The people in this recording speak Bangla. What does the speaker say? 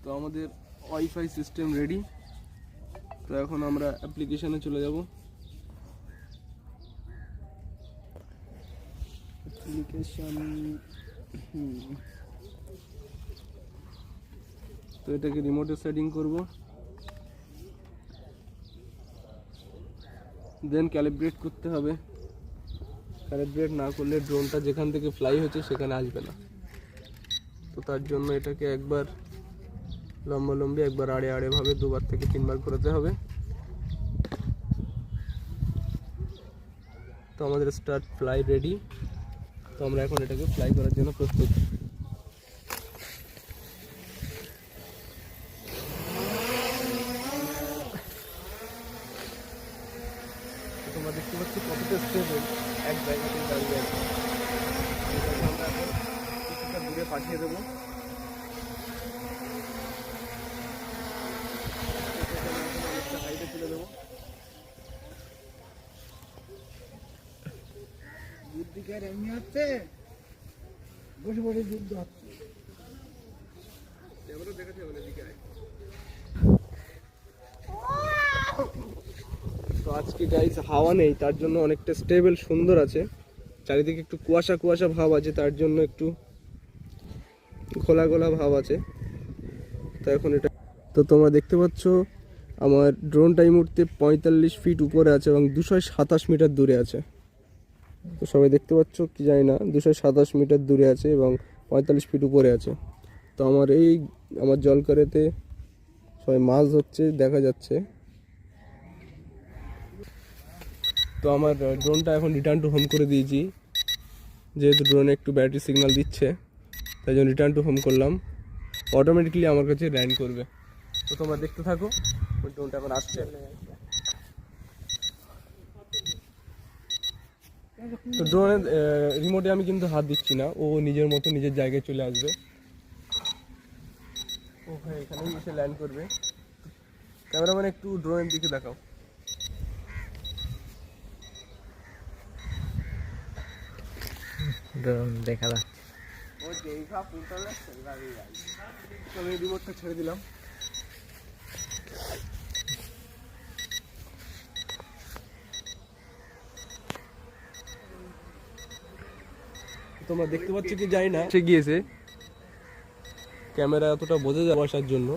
তো আমাদের ওয়াইফাই সিস্টেম রেডি। তো এখন আমরা অ্যাপ্লিকেশনে চলে যাব। অ্যাপ্লিকেশন, তো এটাকে রিমোটে সেটিং করব, দেন ক্যালিব্রেট করতে হবে। ক্যালিব্রেট না করলে ড্রোনটা যেখান থেকে ফ্লাই হচ্ছে সেখানে আসবে না। তো তার জন্য এটাকে একবার লম্বালম্বি, একবার আড়ে আড়ে ভাবে 2বার থেকে 3বার ঘোরাতে হবে। তো আমাদের স্টার্ট ফ্লাই রেডি। তো আমরা এখন এটাকে ফ্লাই করার জন্য প্রস্তুত। তোমরা দেখতে পাচ্ছ কতটা স্টেবল, এক জায়গাতে দাঁড়িয়ে আছে। আমরা এখন কিছুটা দূরে পাঠিয়ে দেবো। হাইটে তুলে দেবো। বুদ্ধিকার এমনি হচ্ছে, বসে বসে যুদ্ধ হচ্ছে। দেখাতে হবে এদিকে। তো আজকে গাইস হাওয়া নেই, তার জন্য অনেকটা স্টেবল সুন্দর আছে। চারিদিকে একটু কুয়াশা কুয়াশা ভাব আছে, তার জন্য একটু খোলা খোলা ভাব আছে। তো এখন এটা, তো তোমরা দেখতে পাচ্ছ আমার ড্রোনটা এই মুহূর্তে 45 ফিট উপরে আছে এবং 227 মিটার দূরে আছে। তো সবাই দেখতে পাচ্ছ কি জানি না, 227 মিটার দূরে আছে এবং 45 ফিট উপরে আছে। তো আমার জলকারেতে সবাই মাছ ধরছে দেখা যাচ্ছে। তো আমার ড্রোনটা এখন রিটার্ন টু হোম করে দিয়েছি, যেহেতু ড্রোনে একটু ব্যাটারি সিগন্যাল দিচ্ছে, তাই জন্য রিটার্ন টু হোম করলাম। অটোমেটিকলি আমার কাছে ল্যান্ড করবে। তো তোমরা দেখতে থাকো, ওই ড্রোনটা এখন আসছে। তো ড্রোনের রিমোটে আমি কিন্তু হাত দিচ্ছি না, ও নিজের মতো নিজের জায়গায় চলে আসবে। ও ভাই এখানেই এসে ল্যান্ড করবে। ক্যামেরাম্যান একটু ড্রোনের দিকে দেখাও। ড্রোন দেখা যাচ্ছে। আমি রিমোটটা ছেড়ে দিলাম। তোমরা দেখতে পাচ্ছ কি জানি না, সে গিয়েছে ক্যামেরা এতটা বোঝা যায় বসার জন্য।